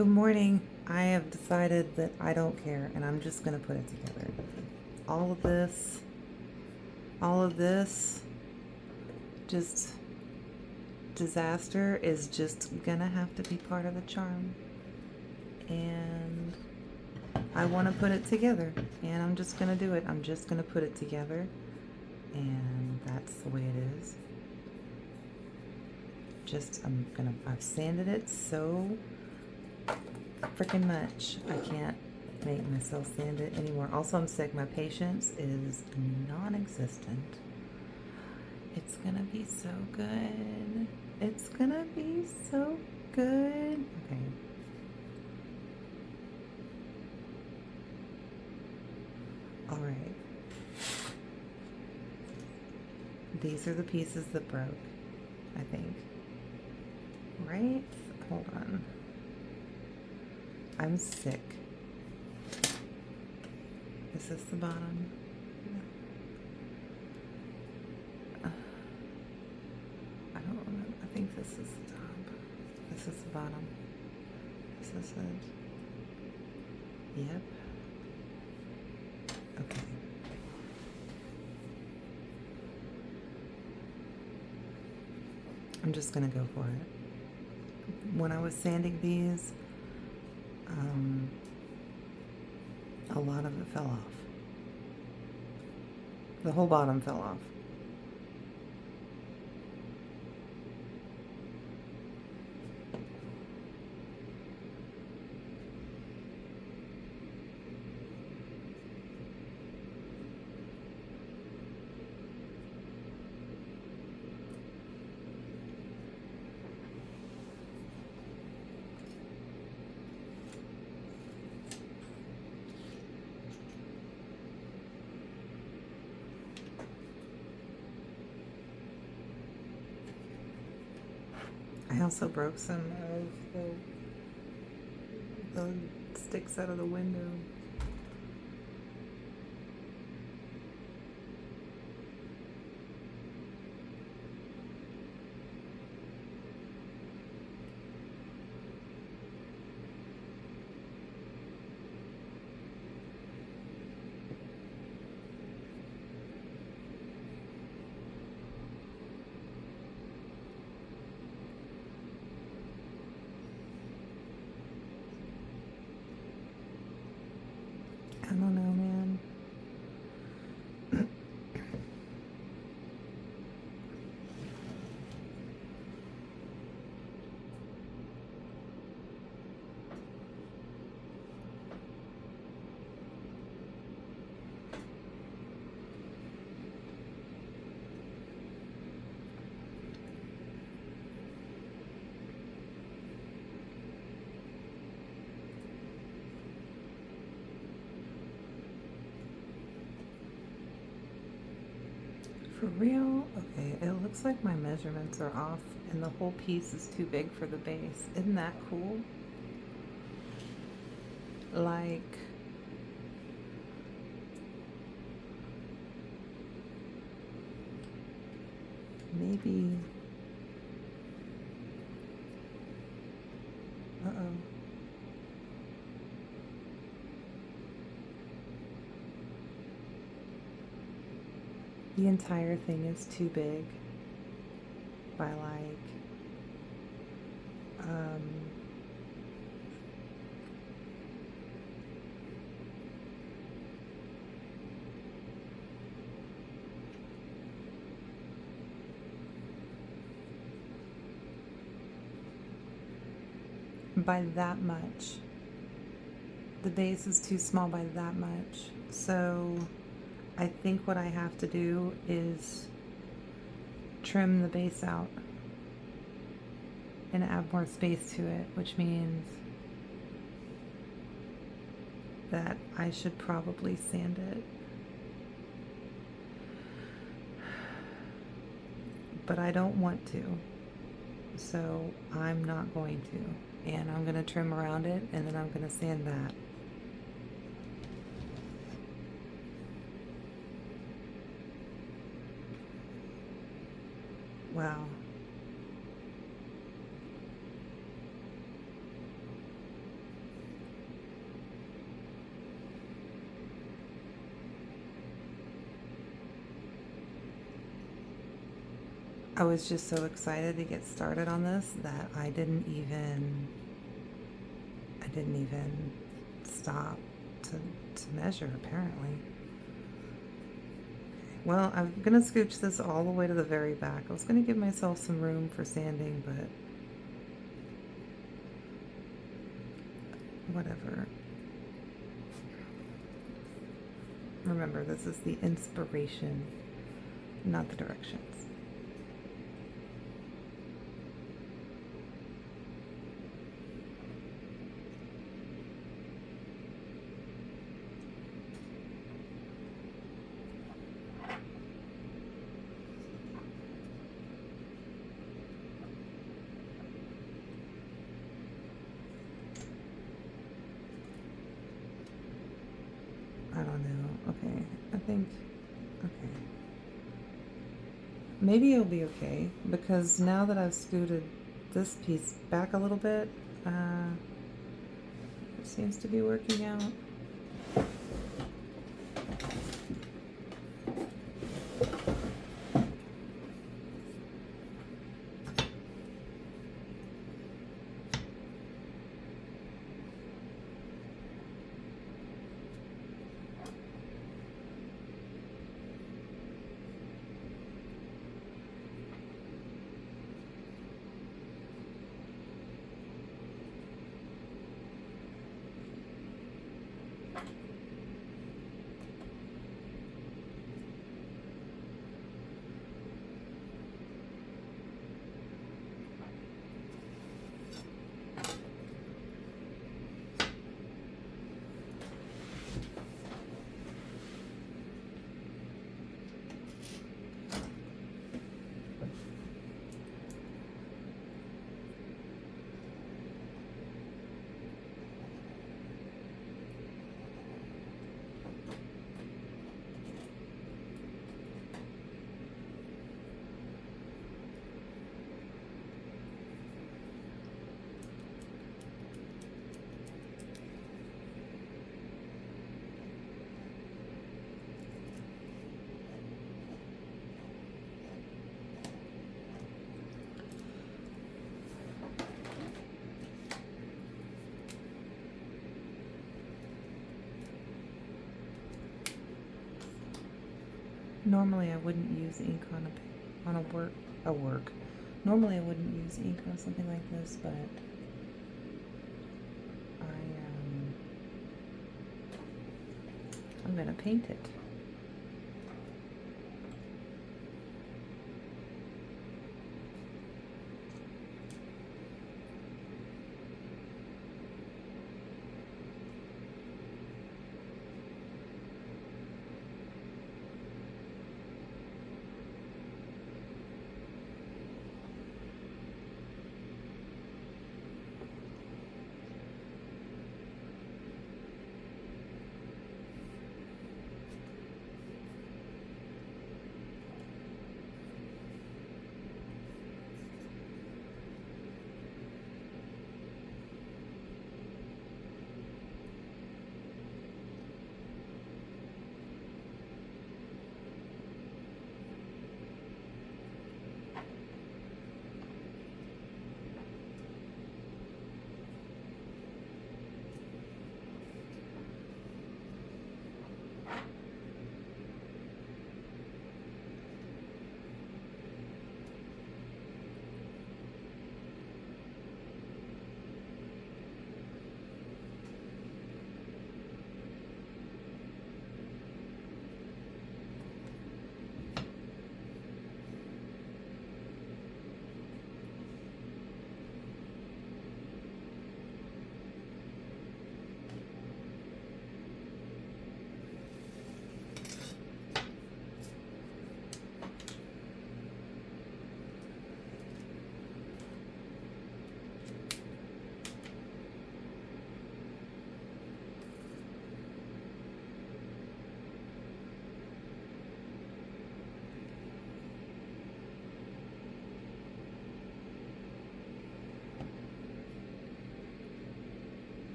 Good morning. I have decided that I don't care and I'm just going to put it together. All of this, all of this, just disaster is just going to have to be part of the charm. And I want to put it together and I'm just going to do it. I'm just going to put it together and that's the way it is. I've sanded it so freaking much. I can't make myself sand it anymore. Also, I'm sick. My patience is non-existent. It's gonna be so good. It's gonna be so good. Okay. All right. These are the pieces that broke, I think. Right? Hold on. I'm sick. Is this the bottom? I don't remember. I think this is the top. This is the bottom. This is it. Yep. Okay. I'm just gonna go for it. When I was sanding these, a lot of it fell off. The whole bottom fell off. I also broke some of the sticks out of the window. I don't know, man. For real? Okay, it looks like my measurements are off and the whole piece is too big for the base. Isn't that cool? Like, maybe. Uh-oh. The entire thing is too big by like, um, by that much. The base is too small by that much. So I think what I have to do is trim the base out and add more space to it, which means that I should probably sand it. But I don't want to, so I'm not going to. And I'm going to trim around it and then I'm going to sand that. Wow. I was just so excited to get started on this that I didn't even stop to measure, apparently. Well, I'm gonna scooch this all the way to the very back. I was gonna give myself some room for sanding, but whatever. Remember, this is the inspiration, not the directions. I don't know. Okay, I think, okay. Maybe it'll be okay, because now that I've scooted this piece back a little bit, it seems to be working out. Normally I wouldn't use ink on a work. Normally I wouldn't use ink on something like this, but I'm gonna paint it.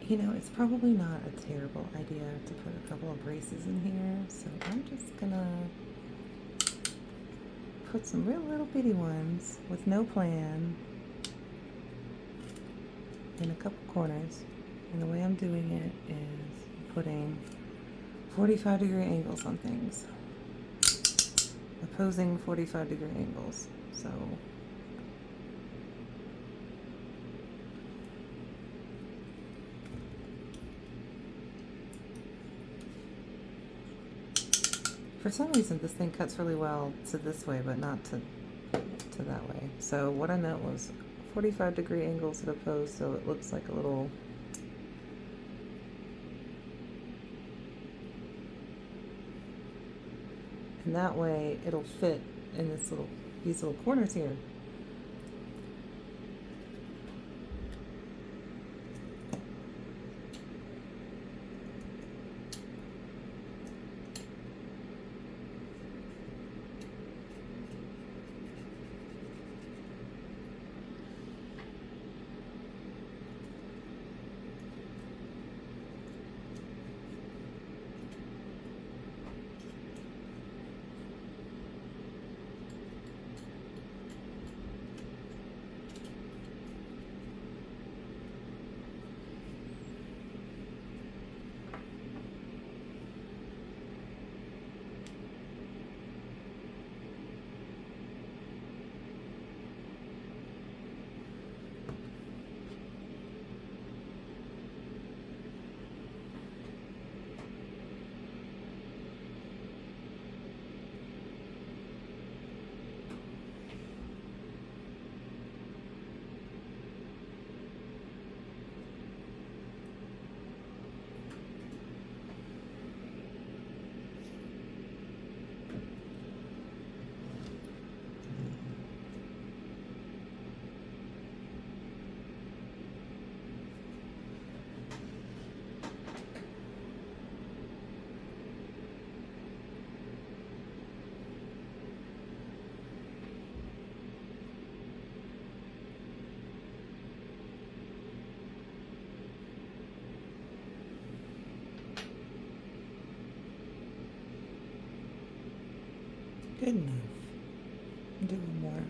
You know, it's probably not a terrible idea to put a couple of braces in here, so I'm just gonna put some real little bitty ones with no plan in a couple corners. And the way I'm doing it is putting 45-degree angles on things. Opposing 45-degree angles. So for some reason this thing cuts really well to this way, but not to that way. So what I meant was 45-degree angles that oppose, so it looks like a little and that way it'll fit in these little corners here. Good enough. Do one more.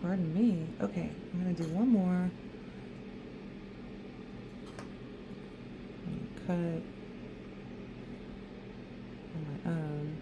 Pardon me. Okay, I'm gonna do one more. Cut it on my own.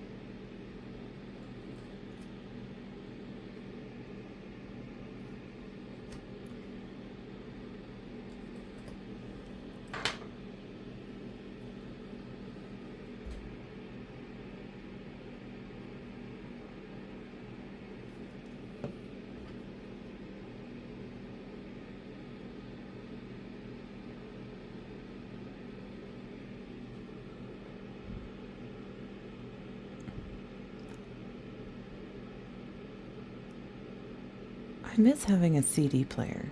I miss having a CD player.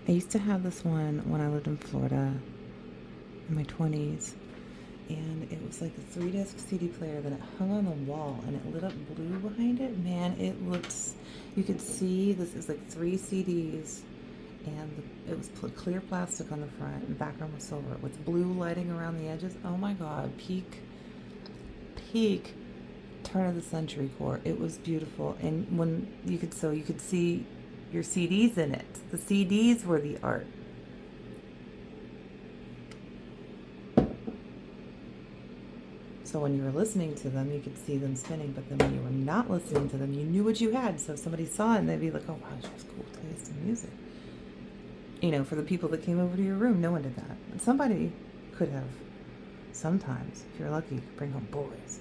I used to have this one when I lived in Florida in my 20s, and it was like a 3-disc CD player that it hung on the wall and it lit up blue behind it. Man, it looks, you could see this is like 3 CDs, and it was clear plastic on the front and background was silver with blue lighting around the edges. Oh my God, peak turn of the century core. It was beautiful. And when you could see your CDs in it. The CDs were the art. So when you were listening to them, you could see them spinning, but then when you were not listening to them, you knew what you had. So if somebody saw it and they'd be like, oh wow, she has cool taste in music. You know, for the people that came over to your room, no one did that. But somebody could have. Sometimes, if you're lucky, you could bring home boys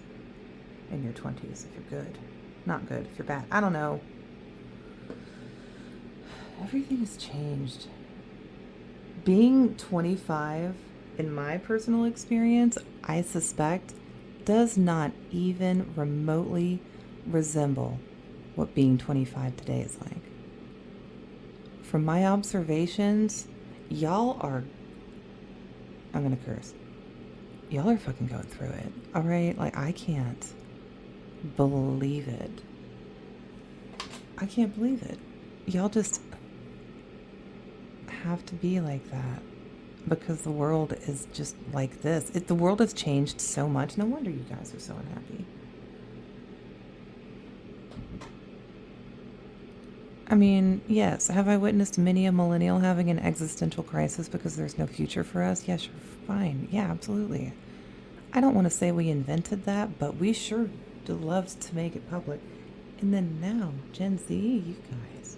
in your 20s if you're good. Not good if you're bad. I don't know. Everything has changed. Being 25, in my personal experience, I suspect, does not even remotely resemble what being 25 today is like. From my observations, y'all are, I'm gonna curse, y'all are fucking going through it, all right? Like, I can't believe it. I can't believe it. Y'all just, have to be like that because the world is just like this. The world has changed so much. No wonder you guys are so unhappy. I mean, yes, have I witnessed many a millennial having an existential crisis because there's no future for us? Yeah, sure, fine. Yeah, absolutely. I don't want to say we invented that, but we sure loves to make it public. And then now, Gen Z, you guys,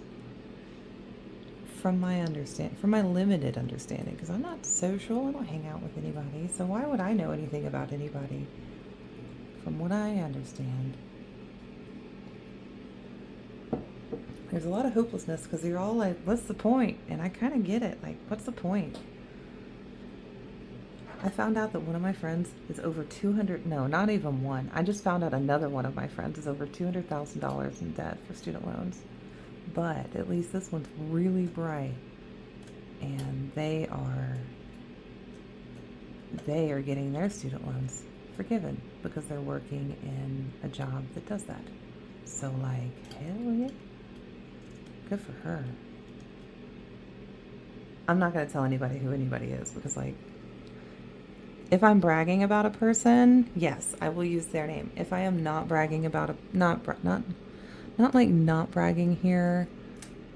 from my limited understanding, because I'm not social, I don't hang out with anybody, so why would I know anything about anybody? From what I understand, there's a lot of hopelessness because you're all like, what's the point? And I kind of get it. Like, what's the point? I found out that one of my friends is over 200, no, not even one. I just found out another one of my friends is over $200,000 in debt for student loans. But at least this one's really bright. And they are getting their student loans forgiven because they're working in a job that does that. So like, hell yeah. Good for her. I'm not going to tell anybody who anybody is because like, if I'm bragging about a person, yes, I will use their name. If I am not bragging about not like not bragging here,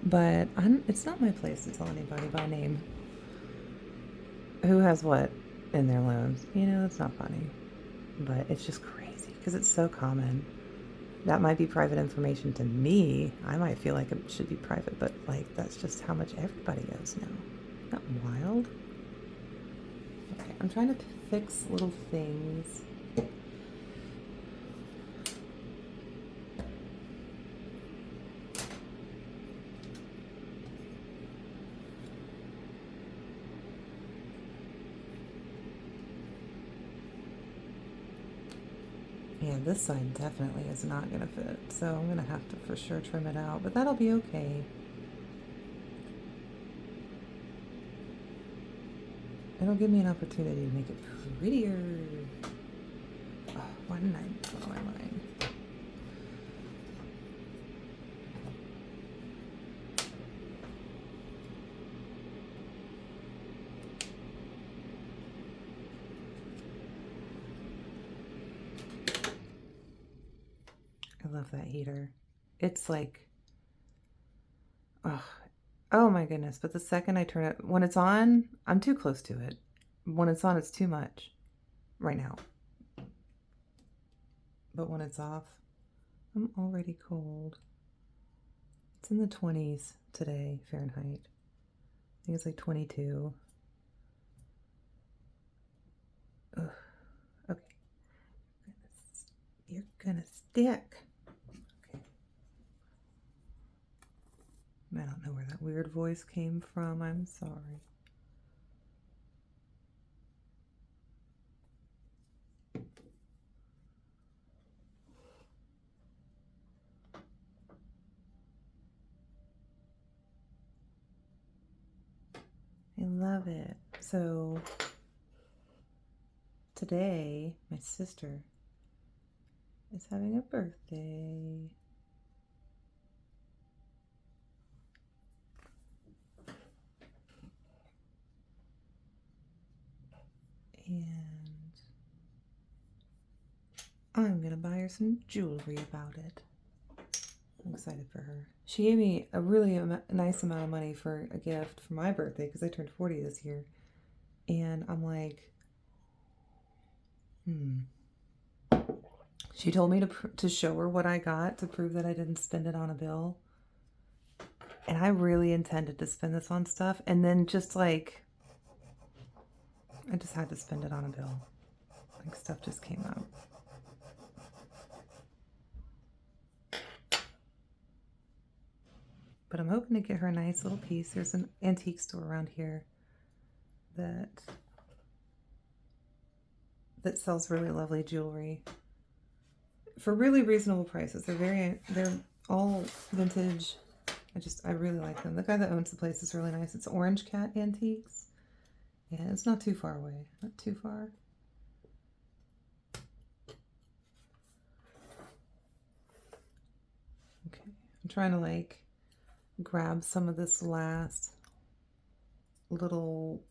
but it's not my place to tell anybody by name who has what in their loans. You know, it's not funny, but it's just crazy because it's so common. That might be private information to me. I might feel like it should be private, but like that's just how much everybody owes now. Isn't that wild? Okay, I'm trying to fix little things. Yeah, this side definitely is not going to fit, so I'm going to have to for sure trim it out, but that'll be okay. It'll give me an opportunity to make it prettier. Oh, why didn't I draw my line? I love that heater. It's like, oh my goodness. But the second I turn it, when it's on, I'm too close to it. When it's on, it's too much right now. But when it's off, I'm already cold. It's in the 20s today, Fahrenheit. I think it's like 22. Ugh. Okay. You're gonna stick. Okay. I don't know where that weird voice came from. I'm sorry. I love it. So today, my sister is having a birthday. And I'm going to buy her some jewelry about it. I'm excited for her. She gave me a really nice amount of money for a gift for my birthday because I turned 40 this year. And I'm like, She told me to show her what I got to prove that I didn't spend it on a bill. And I really intended to spend this on stuff. And then just like, I just had to spend it on a bill. Like stuff just came up. But I'm hoping to get her a nice little piece. There's an antique store around here that sells really lovely jewelry for really reasonable prices. They're all vintage. I really like them. The guy that owns the place is really nice. It's Orange Cat Antiques. Yeah, it's not too far away. Not too far. Okay. I'm trying to like grab some of this last little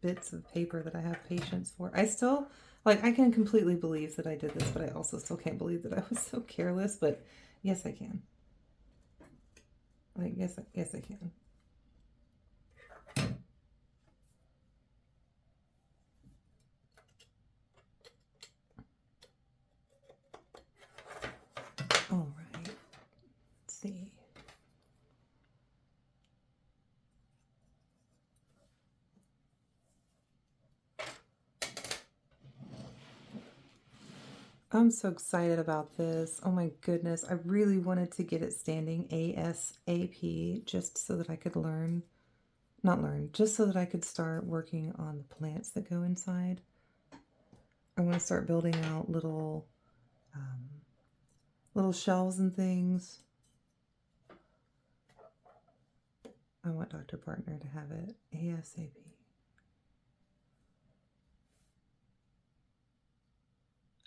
bits of paper that I have patience for. I still, like, I can completely believe that I did this, but I also still can't believe that I was so careless, but yes, I can. Like, yes, I can. All right. Let's see. I'm so excited about this. Oh my goodness. I really wanted to get it standing ASAP just so that I could just so that I could start working on the plants that go inside. I want to start building out little shelves and things. I want Dr. Partner to have it ASAP.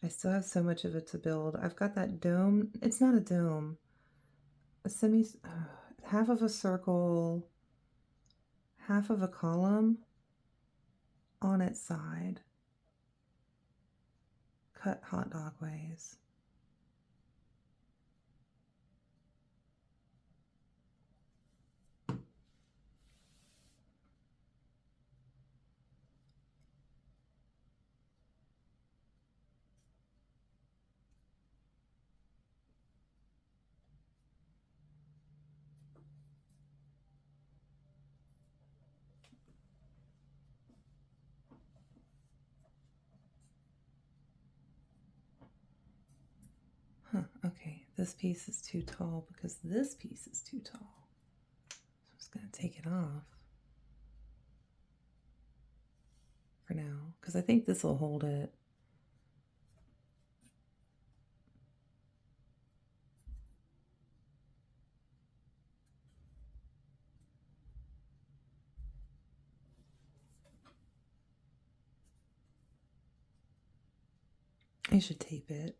I still have so much of it to build. I've got that dome. It's not a dome. A half of a circle, half of a column on its side. Cut hot dog ways. Okay, this piece is too tall because this piece is too tall. So I'm just going to take it off for now because I think this will hold it. I should tape it.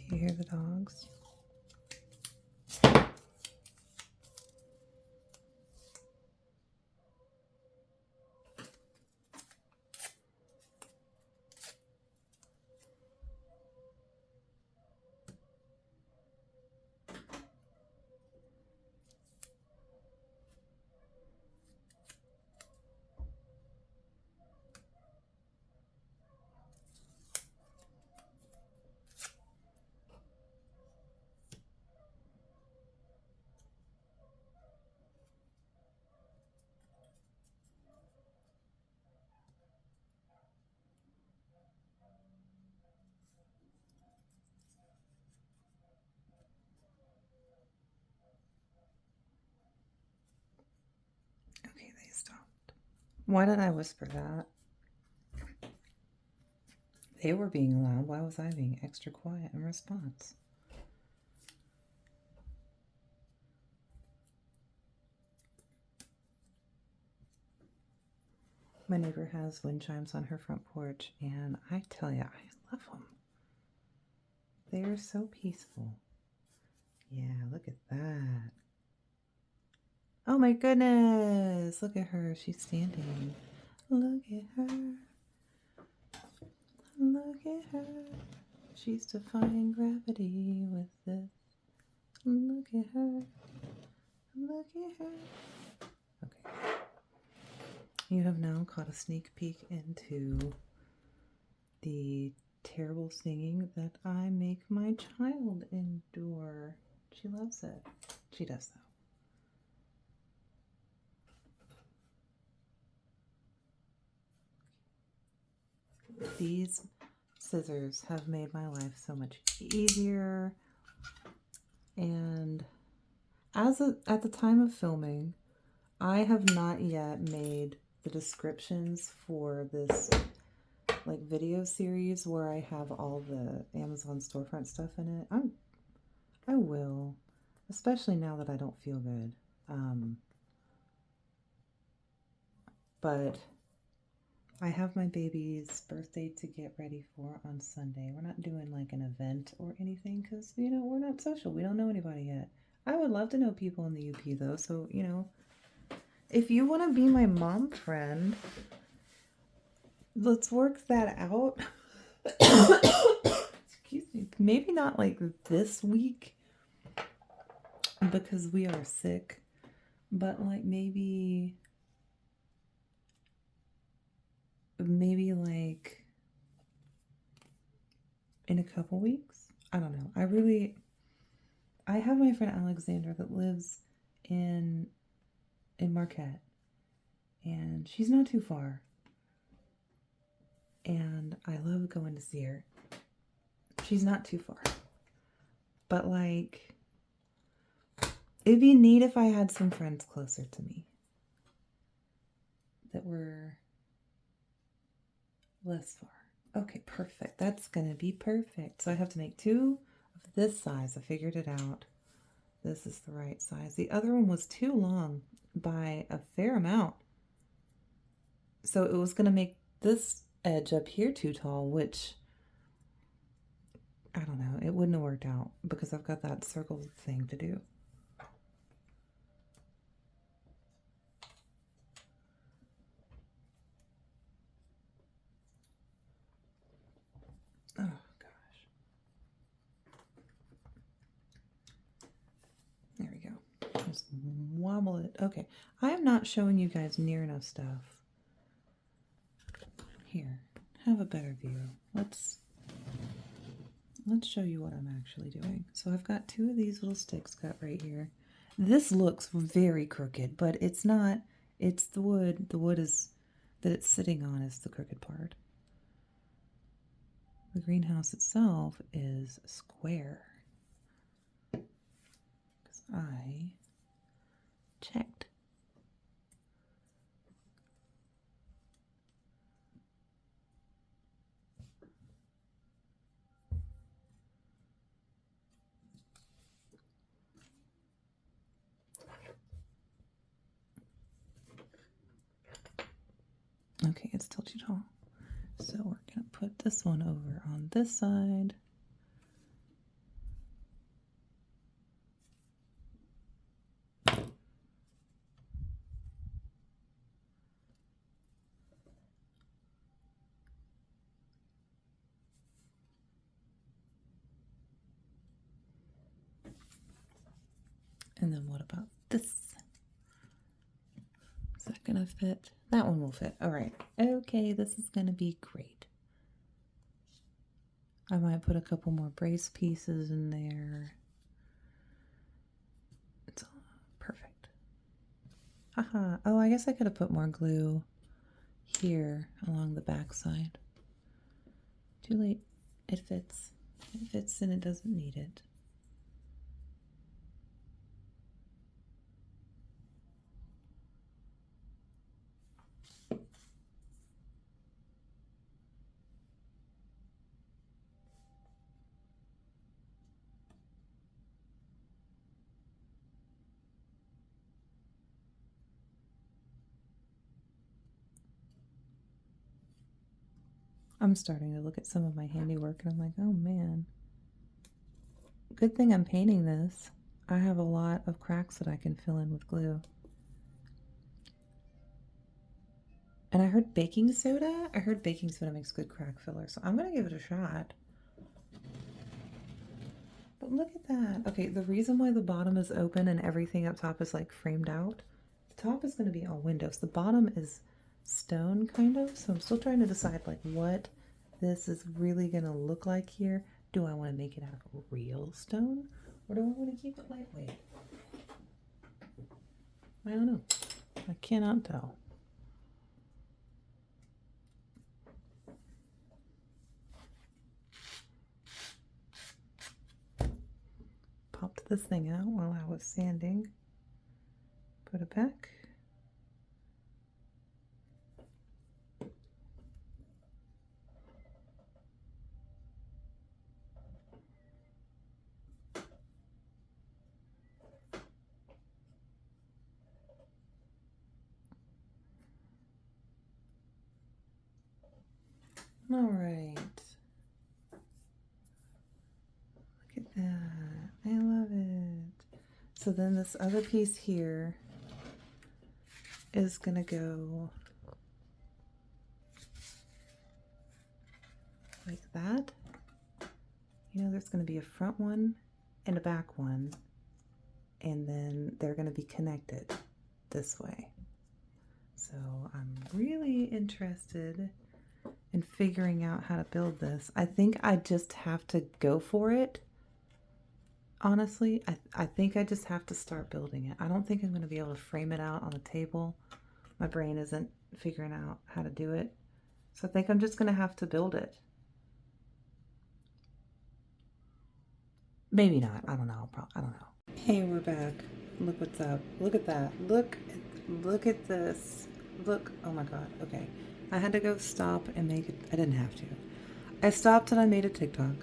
Do you hear the dogs? Okay, they stopped. Why did I whisper that? They were being loud. Why was I being extra quiet in response? My neighbor has wind chimes on her front porch, and I tell you, I love them. They are so peaceful. Yeah, look at that. Oh my goodness! Look at her. She's standing. Look at her. Look at her. She's defying gravity with this. Look at her. Look at her. Okay. You have now caught a sneak peek into the terrible singing that I make my child endure. She loves it. She does, though. These scissors have made my life so much easier. And at the time of filming, I have not yet made the descriptions for this like video series where I have all the Amazon storefront stuff in it. I will, especially now that I don't feel good. But I have my baby's birthday to get ready for on Sunday. We're not doing like an event or anything because, you know, we're not social. We don't know anybody yet. I would love to know people in the UP though. So, you know, if you want to be my mom friend, let's work that out. Excuse me. Maybe not like this week because we are sick, but like maybe like in a couple weeks. I don't know. I have my friend Alexandra that lives in Marquette, and she's not too far. And I love going to see her. She's not too far. But like, it'd be neat if I had some friends closer to me that were less far. Okay, perfect. That's gonna be perfect. So I have to make 2 of this size. I figured it out. This is the right size. The other one was too long by a fair amount. So it was gonna make this edge up here too tall, which I don't know. It wouldn't have worked out because I've got that circle thing to do. Oh, gosh. There we go. Just wobble it. Okay. I am not showing you guys near enough stuff. Here, have a better view. Let's show you what I'm actually doing. So I've got 2 of these little sticks cut right here. This looks very crooked, but it's not. It's the wood. The wood is that it's sitting on is the crooked part. The greenhouse itself is square. Because I checked. Okay, it's still too tall. So we're going to put this one over on this side. And then what about this? Is that going to fit? That one will fit. All right. Okay, this is going to be great. I might put a couple more brace pieces in there. It's perfect. Haha. Oh, I guess I could have put more glue here along the back side. Too late. It fits. It fits and it doesn't need it. I'm starting to look at some of my handiwork and I'm like, oh man. Good thing I'm painting this. I have a lot of cracks that I can fill in with glue. And I heard baking soda. I heard baking soda makes good crack filler, so I'm gonna give it a shot. But look at that. Okay, the reason why the bottom is open and everything up top is like framed out, the top is gonna be all windows. The bottom is stone kind of, so I'm still trying to decide like what this is really gonna look like here. Do I want to make it out of real stone or do I want to keep it lightweight? I don't know. I cannot tell. Popped this thing out while I was sanding. Put it back. All right. Look at that. I love it. So then this other piece here is going to go like that. You know, there's going to be a front one and a back one, and then they're going to be connected this way. So I'm really interested in figuring out how to build this. I think I just have to go for it. Honestly, I think I just have to start building it. I don't think I'm going to be able to frame it out on a table. My brain isn't figuring out how to do it. So I think I'm just going to have to build it. Maybe not. I don't know. I don't know. Hey, we're back. Look what's up. Look at that. Look at this. Look. Oh my God. Okay. I had to go stop and make it. I didn't have to. I stopped and I made a TikTok.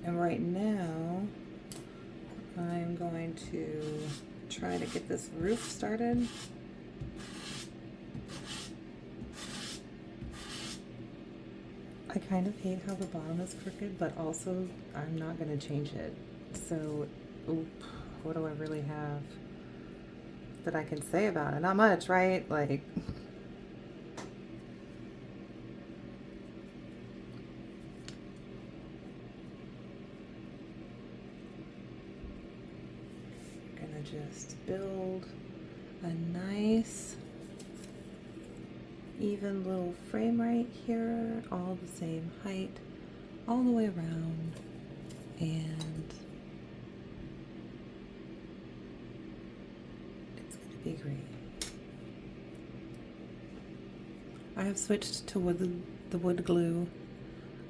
And right now, I'm going to try to get this roof started. I kind of hate how the bottom is crooked, but also I'm not going to change it. So, what do I really have that I can say about it? Not much, right? Like, gonna just build a nice even little frame right here, all the same height, all the way around, and it's gonna be great. I have switched to the wood glue.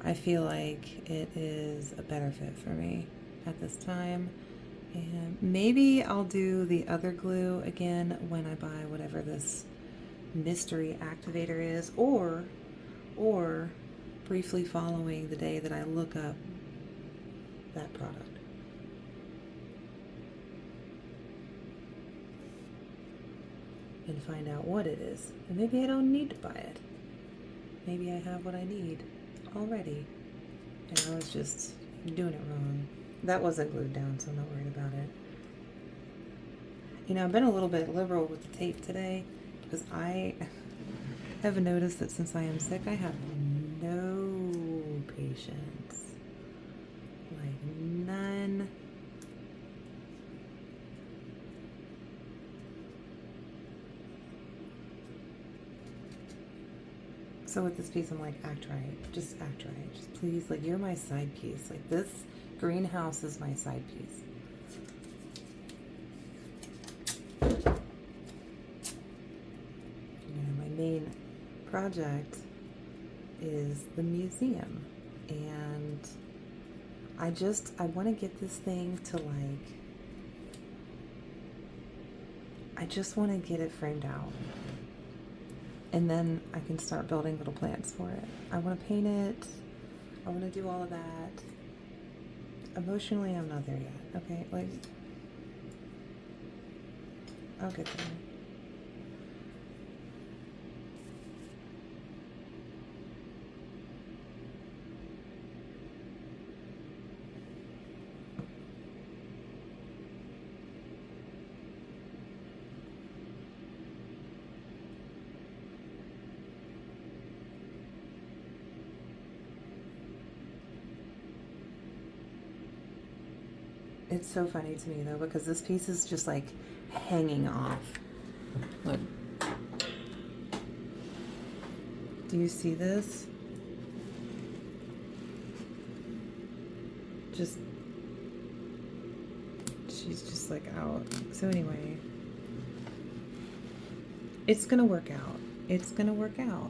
I feel like it is a better fit for me at this time. And maybe I'll do the other glue again when I buy whatever this mystery activator is, or briefly following the day that I look up that product. And find out what it is. And maybe I don't need to buy it. Maybe I have what I need already. And I was just doing it wrong. That wasn't glued down, so I'm not worried about it. You know, I've been a little bit liberal with the tape today because I have noticed that since I am sick, I have no patience. Like, none. So with this piece, I'm like, act right. Just act right. Just please, like, you're my side piece. Like, this greenhouse is my side piece. You know, my main project is the museum. And I want to get this thing to, like, I just want to get it framed out. And then I can start building little plants for it. I want to paint it. I want to do all of that. Emotionally, I'm not there yet. Okay, like, I'll get there. It's so funny to me though, because this piece is just like hanging off. Look. Do you see this? She's just like out. So anyway, it's gonna work out. It's gonna work out.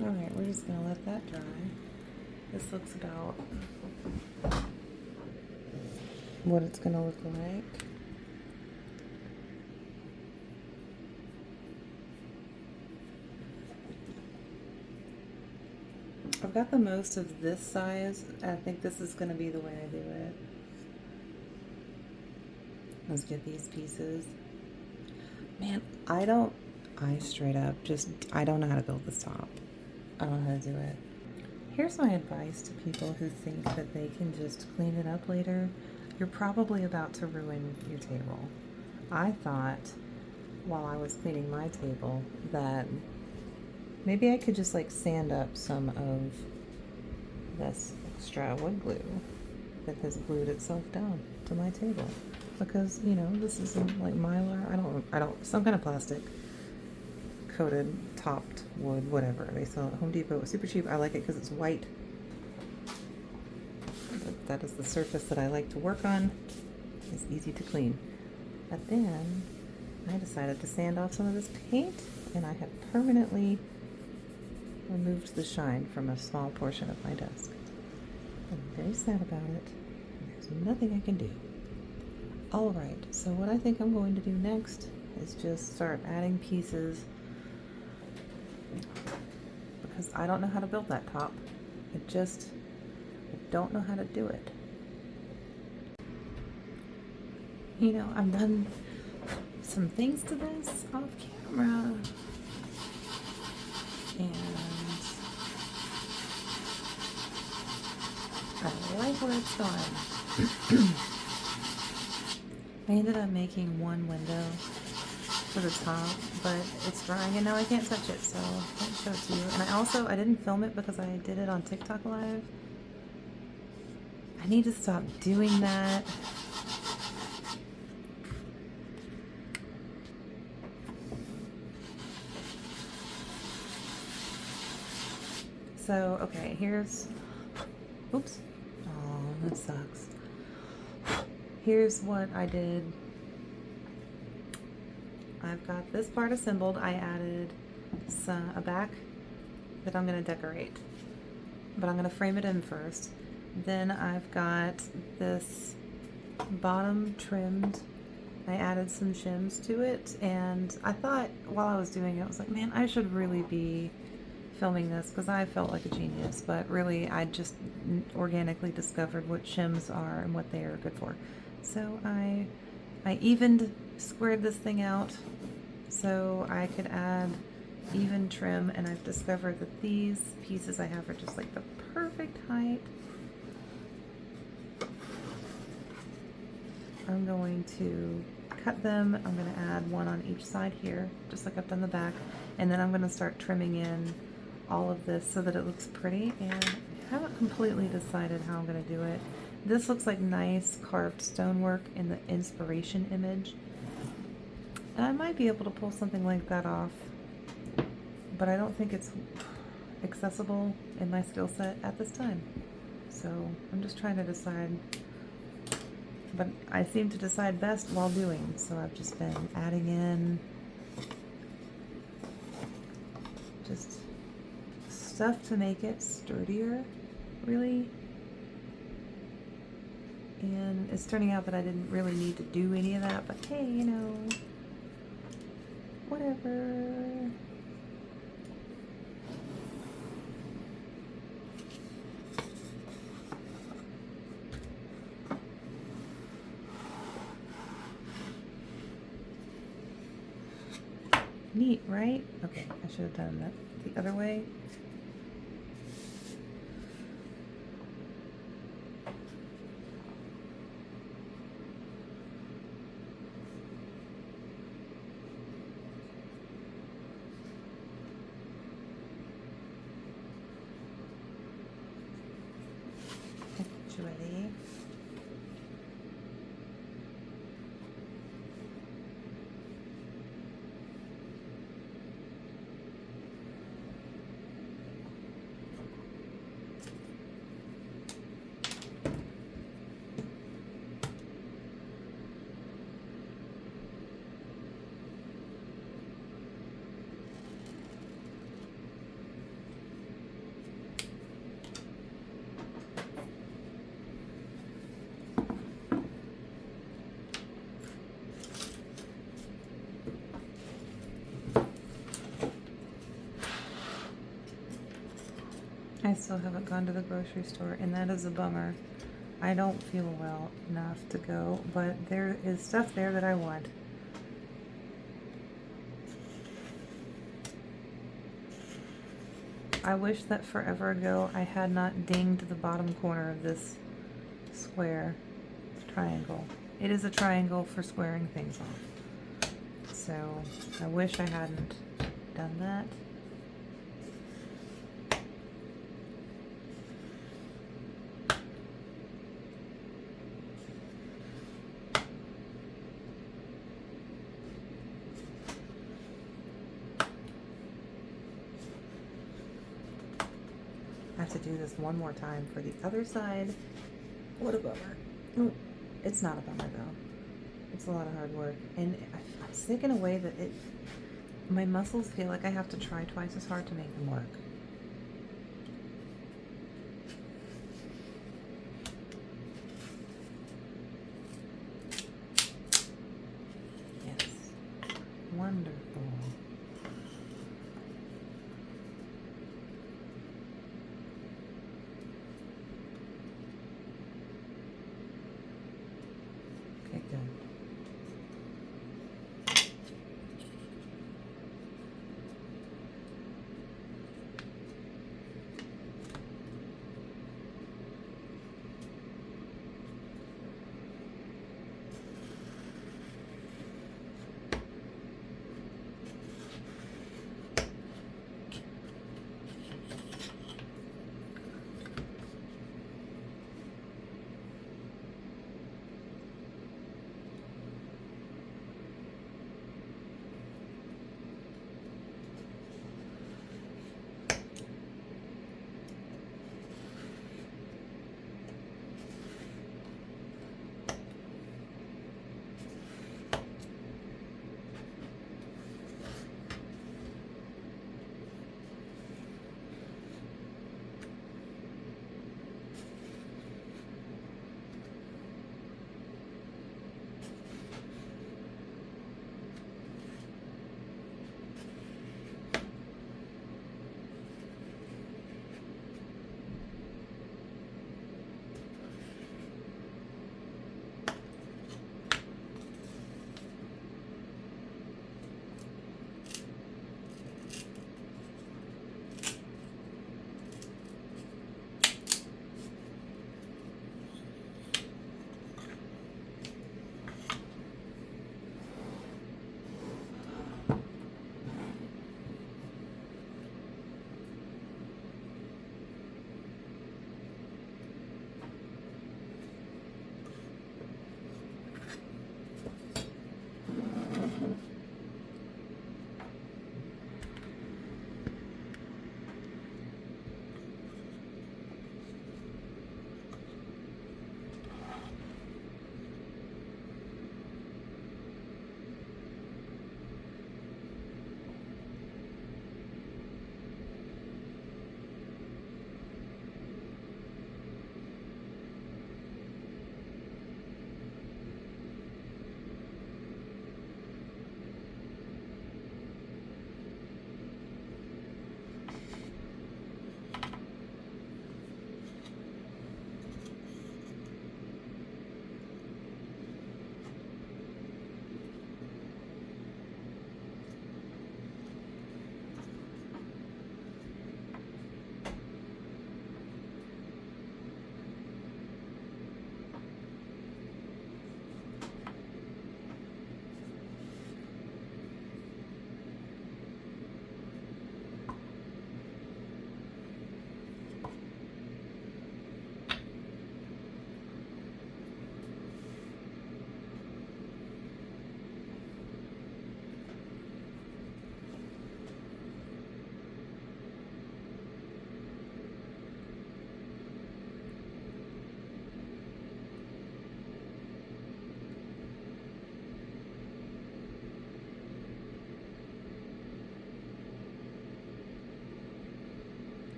All right, we're just gonna let that dry. This looks about what it's gonna look like. I've got the most of this size. I think this is gonna be the way I do it. Let's get these pieces. Man, I straight up I don't know how to build this top. I don't know how to do it. Here's my advice to people who think that they can just clean it up later. You're probably about to ruin your table. I thought while I was cleaning my table that maybe I could just like sand up some of this extra wood glue that has glued itself down to my table. Because, you know, this isn't like Mylar. I don't, some kind of plastic coated, topped wood, whatever. They sell at Home Depot. It's super cheap. I like it because it's white. That is the surface that I like to work on. It's easy to clean. But then I decided to sand off some of this paint, and I have permanently removed the shine from a small portion of my desk. I'm very sad about it. There's nothing I can do. All right, so what I think I'm going to do next is just start adding pieces, because I don't know how to build that top. I don't know how to do it. You know, I've done some things to this off camera, and I like where it's going. I ended up making one window for the top, but it's drying and now I can't touch it, so I can't show it to you. And I didn't film it because I did it on TikTok Live. I need to stop doing that. So, okay, oops. Oh, that sucks. Here's what I did. I've got this part assembled. I added a back that I'm going to decorate, but I'm going to frame it in first. Then I've got this bottom trimmed. I added some shims to it, and I thought while I was doing it, I was like, man, I should really be filming this because I felt like a genius, but really I just organically discovered what shims are and what they are good for. So I squared this thing out so I could add even trim, and I've discovered that these pieces I have are just like the perfect height. I'm going to cut them. I'm going to add one on each side here, just like I've done the back, and then I'm going to start trimming in all of this so that it looks pretty, and I haven't completely decided how I'm going to do it. This looks like nice carved stonework in the inspiration image, and I might be able to pull something like that off, but I don't think it's accessible in my skill set at this time. So I'm just trying to decide, but I seem to decide best while doing, so I've just been adding in just stuff to make it sturdier, really. And it's turning out that I didn't really need to do any of that, but hey, you know, whatever. Neat, right? Okay, I should have done that the other way. Actually, I still haven't gone to the grocery store, and that is a bummer. I don't feel well enough to go, but there is stuff there that I want. I wish that forever ago I had not dinged the bottom corner of this square triangle. It is a triangle for squaring things off. So I wish I hadn't done that. I have to do this one more time for the other side. What a bummer. Oh, it's not a bummer though. It's a lot of hard work. And I'm sick in a way that my muscles feel like I have to try twice as hard to make them work. Yes. Wonderful. Okay, good.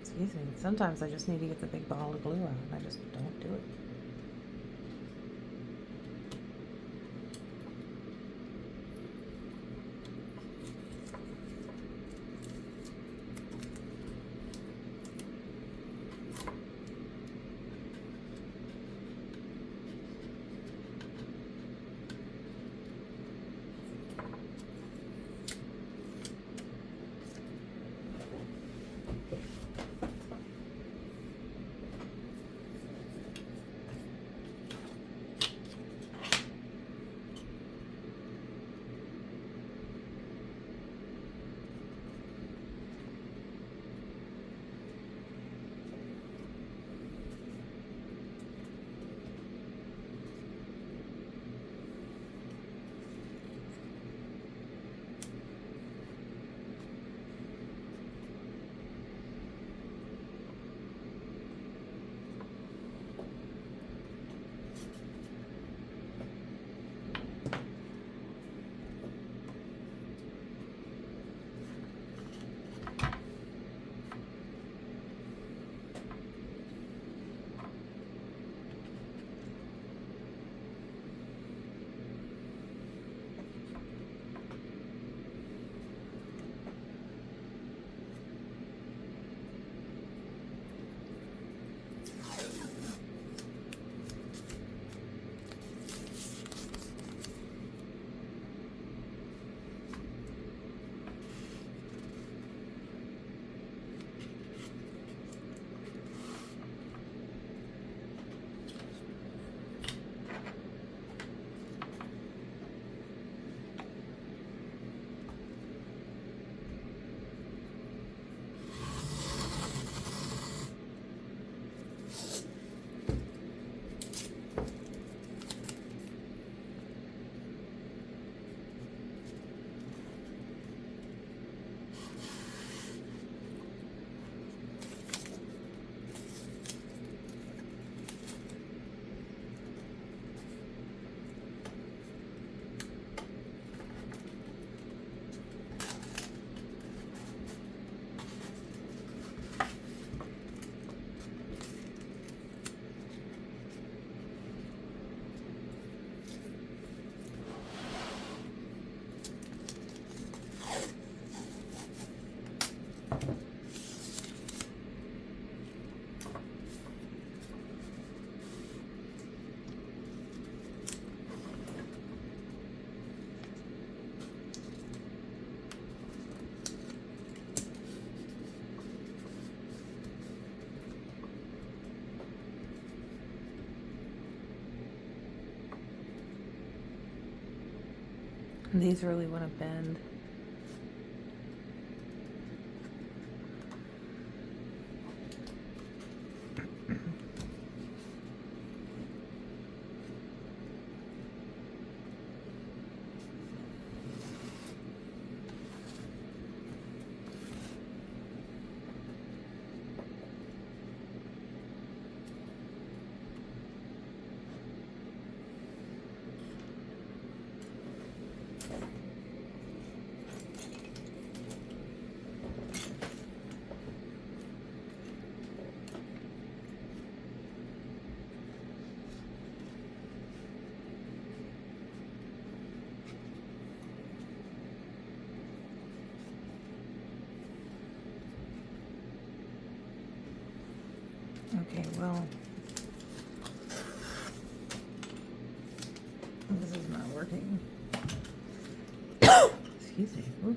Excuse me. Sometimes I just need to get the big ball of glue out, and I just don't do it. These really want to bend. Okay, well, this is not working. Excuse me. Ooh.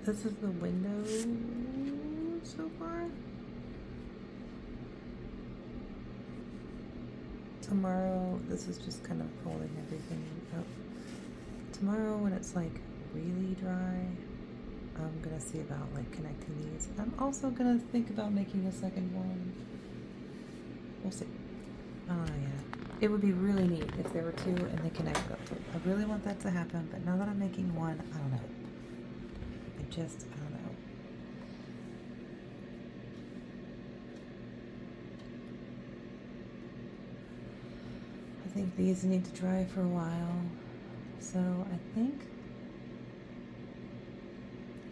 This is the window so far. Tomorrow, this is just kind of holding everything up. Tomorrow when it's like really dry, I'm gonna see about like connecting these. I'm also gonna think about making a second one. We'll see. I don't know yet. It would be really neat if there were two and they connected up to it. I really want that to happen, but now that I'm making one, I don't know. I don't know. I think these need to dry for a while. So I think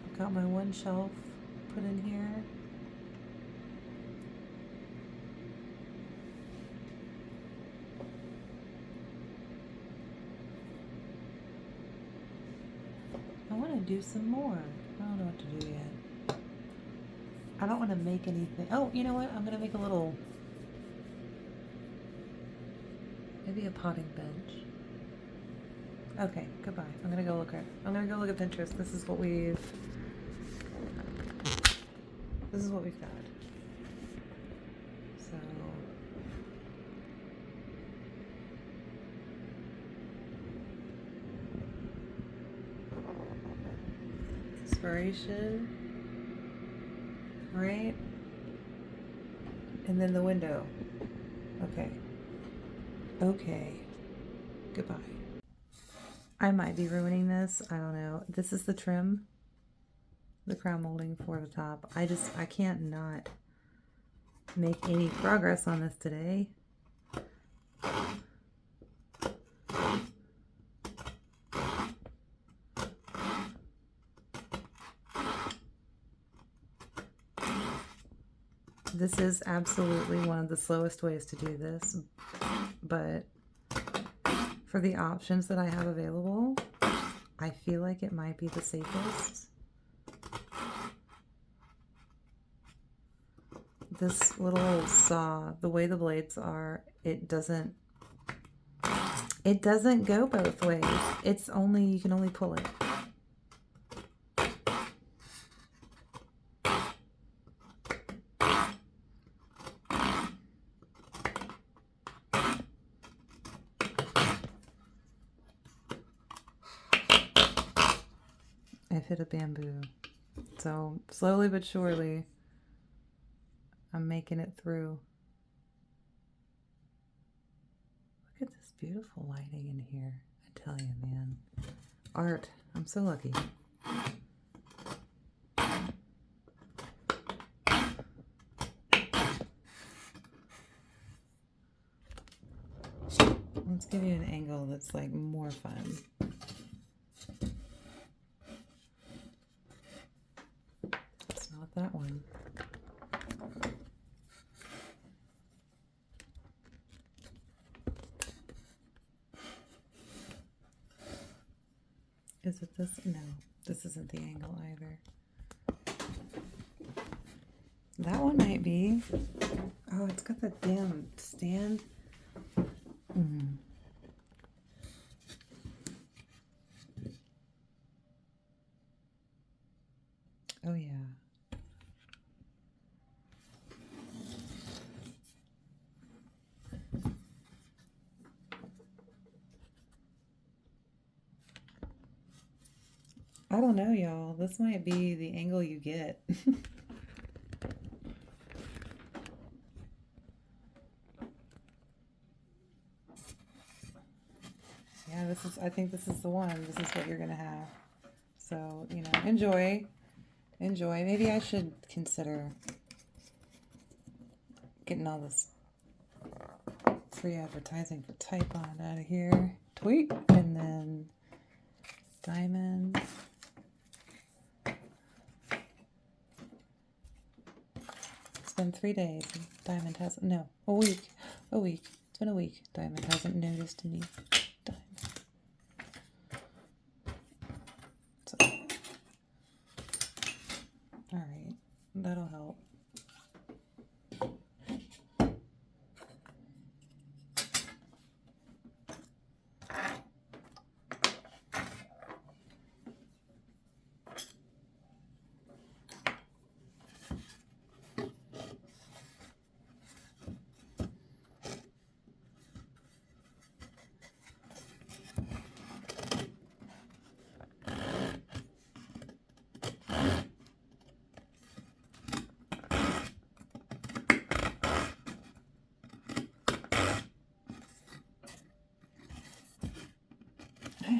I've got my one shelf put in here. I want to do some more. I don't know what to do yet. I don't want to make anything. Oh, you know what? I'm going to make a little, maybe a potting bench. Okay, goodbye. I'm going to go look at Pinterest. This is what we've got. So inspiration, right? And then the window. Okay. Goodbye. I might be ruining this. I don't know. This is the trim, the crown molding for the top. I can't not make any progress on this today. This is absolutely one of the slowest ways to do this, but for the options that I have available, I feel like it might be the safest. This little saw, the way the blades are, it doesn't go both ways. You can only pull it. I've hit a bamboo. So slowly but surely, I'm making it through. Look at this beautiful lighting in here. I tell you, man. Art. I'm so lucky. Let's give you an angle that's like more fun. It's not that one. Is it this? No, this isn't the angle either. That one might be. Oh, it's got the damn stand. Oh, yeah. I don't know, y'all. This might be the angle you get. Yeah, I think this is the one. This is what you're gonna have. So, enjoy. Maybe I should consider getting all this free advertising for Typon out of here. Tweet. And then diamond. It's been 3 days. Diamond hasn't, no, a week. It's been a week. Diamond hasn't noticed any. So, all right, that'll help.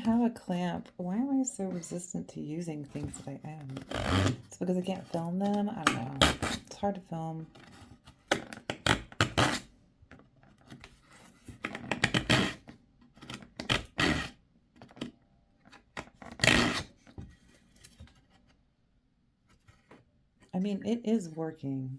have a clamp. Why am I so resistant to using things that I own? It's because I can't film them? I don't know. It's hard to film. I mean, it is working.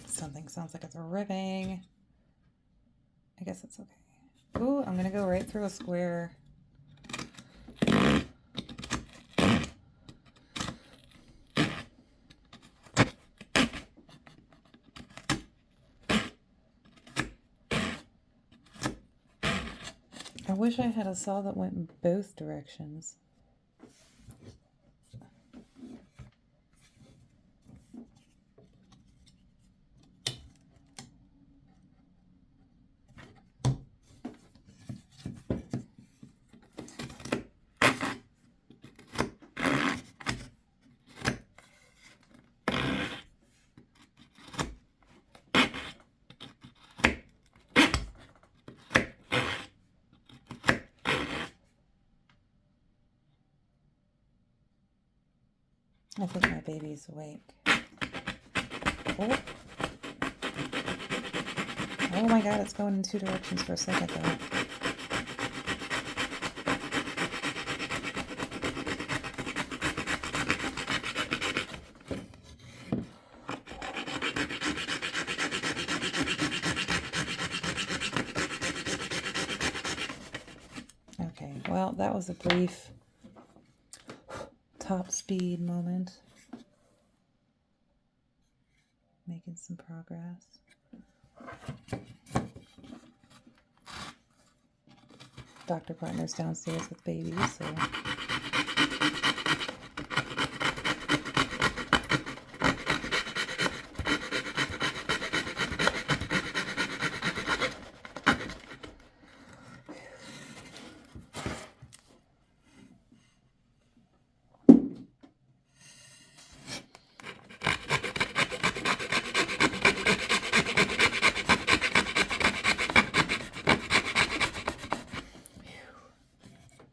Something sounds like it's ripping. I guess it's okay. Ooh, I'm gonna go right through a square. I wish I had a saw that went in both directions. I think my baby's awake. Oh. Oh my god, it's going in two directions for a second though. Okay, well, that was a brief top speed moment. Making some progress. Dr. Partner's downstairs with babies, so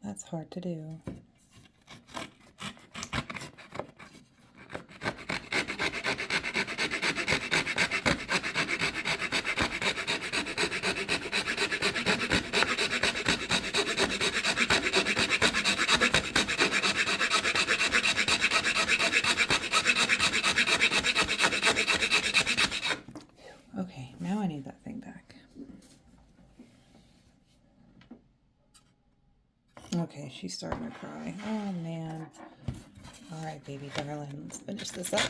that's hard to do. Okay, now I need that thing back. Okay, she's starting to cry. Oh man. All right, baby darling, let's finish this up.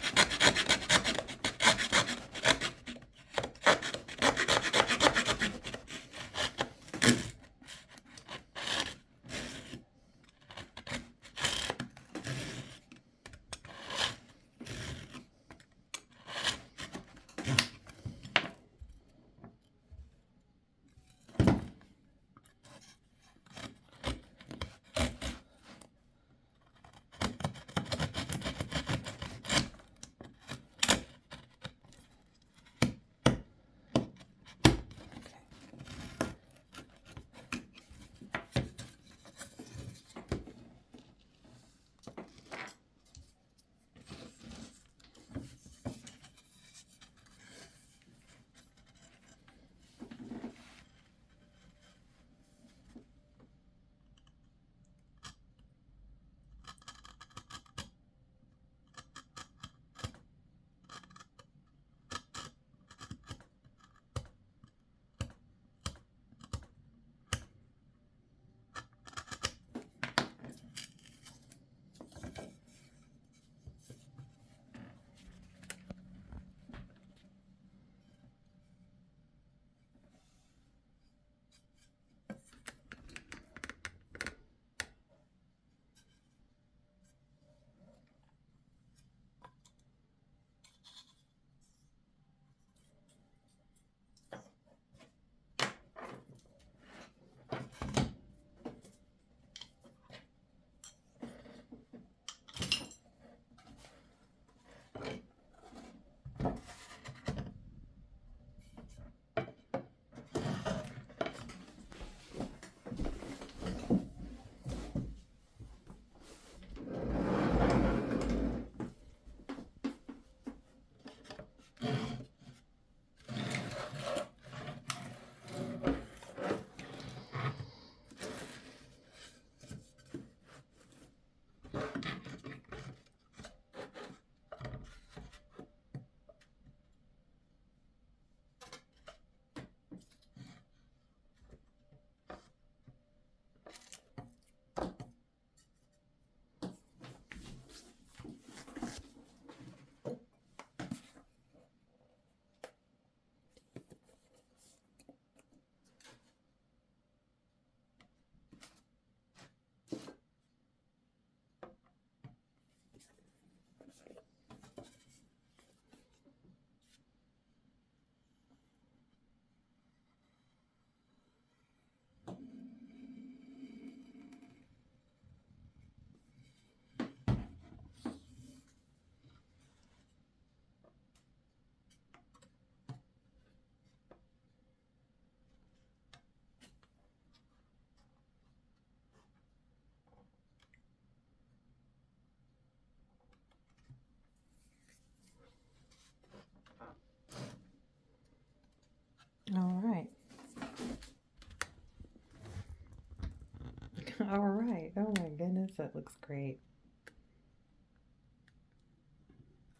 All right. Oh my goodness, that looks great.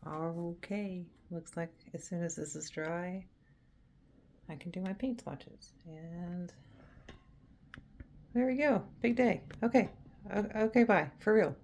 Okay. Looks like as soon as this is dry, I can do my paint swatches. And there we go. Big day. Okay. Okay, bye. For real.